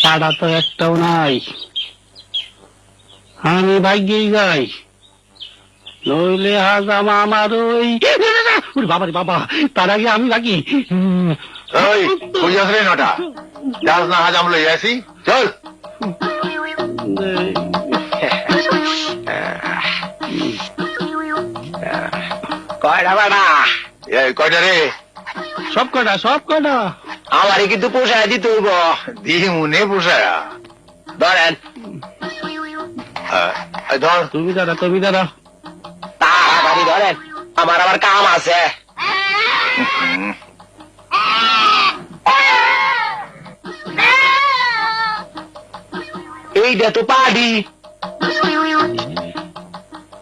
পাড়া তো একটাও নাই, আমি ভাগ্যেই যাই, নইলে হাজাম আমার ওই বাবা রে বাবা, তার আগে আমি ভাগি। ওই কই যাস রে নটা, যাস না আজ আমরা আসি, চল। কয়টা বাড়া এই কয়টা রে? সব কটা সব কটা। আমারই কিন্তু পোষায় দিতে হইব। দিমুনে পোষায়া ধরেন ধর। তুমি দাঁড়া তুমি দাঁড়া। তাড়াতাড়ি ধরেন, আমার আবার কাম আছে। এইটা তো পাডি।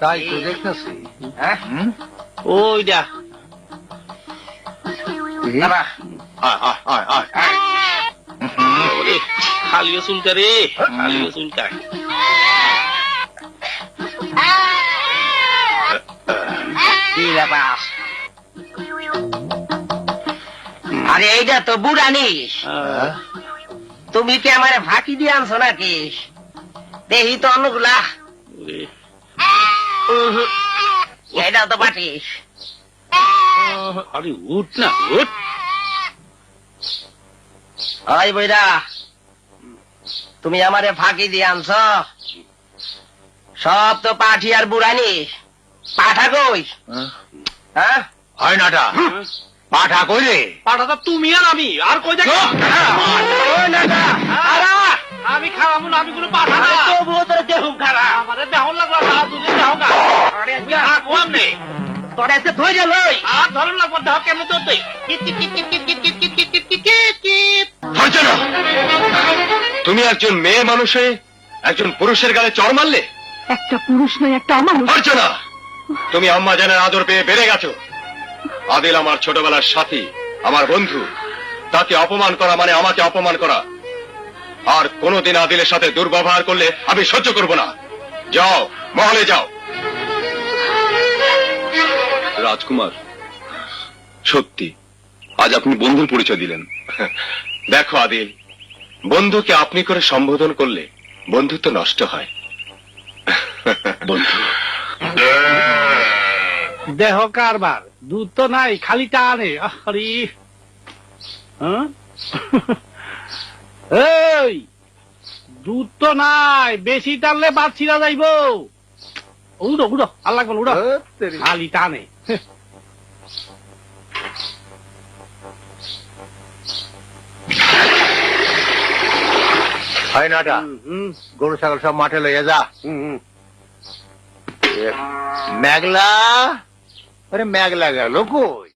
তাই তো দেখতেছি। হ্যাঁ ওইটা দাঁড়া। খালিও চুলকা রে, খালিও চুলকা। কি ব্যাপার? আরে এইটা তো বুড়ানিস। তুমি কি আমার ফাঁকি দিয়ে আনছো নাকি? দেখি তো অন্যগুলা। এটাও তো পাঠিস। আরে উঠ না উঠ। ওই বইরা, তুমি আমারে ফাঁকি দিয়ে আনছ। সব তো পাঠি আর বুড়ানি। পাঠা কই? হ্যাঁ হয় নাটা, পাঠা কই রে? পাঠাটা তুমি আর আমি, আর কই দেখো। আমি খাওয়াবো না, আমি কোনো পাঠা না। তবুও তোর দেহুম খারাপ। আমাদের বেহন লাগলো না, তুমি বেহন না। আগুয়াম নেই, তোর এসে ধৈর্য লই। আর ধরুন লাগবো দেহ কেমন চলতে। কিট কিট কিট কিট কিট কিট কিট কিট কিট কিট কিট কিট। অর্চনা, তুমি একজন মেয়ে মানুষে একজন পুরুষের গালে চড় মারলে? একটা পুরুষ নয়, একটা অমানুষ। অর্চনা, তুমি আম্মা জানের আদর পেয়ে বেড়ে গেছো। আদিল আমার ছোটবেলার সাথী, আমার বন্ধু, তাকে অপমান করা মানে আমাকে অপমান করা। আর কোনদিন আদিলের সাথে দুর্ব্যবহার করলে আমি সহ্য করব না। যাও, মহলে যাও। রাজকুমার, সত্যি আজ আপনি বন্ধুর পরিচয় দিলেন। দেখো আদিল, বন্ধুকে আপনি করে সম্বোধন করলে বন্ধুত্ব নষ্ট হয়। বন্ধু, দেহ কারবার, দুধ তো নাই, খালি টানে। আরে হ্যাঁ, এই দুধ তো নাই, বেশি টানলে বাদ ছিঁড়া যাইব। উড়ো উড়ো, আল্লাহ বল উড়ো, খালি টানে। হয় নাটা, গরু ছাগল সব মাঠে লইয়া যা। মেঘলা, আরে মেঘলা গেল কই?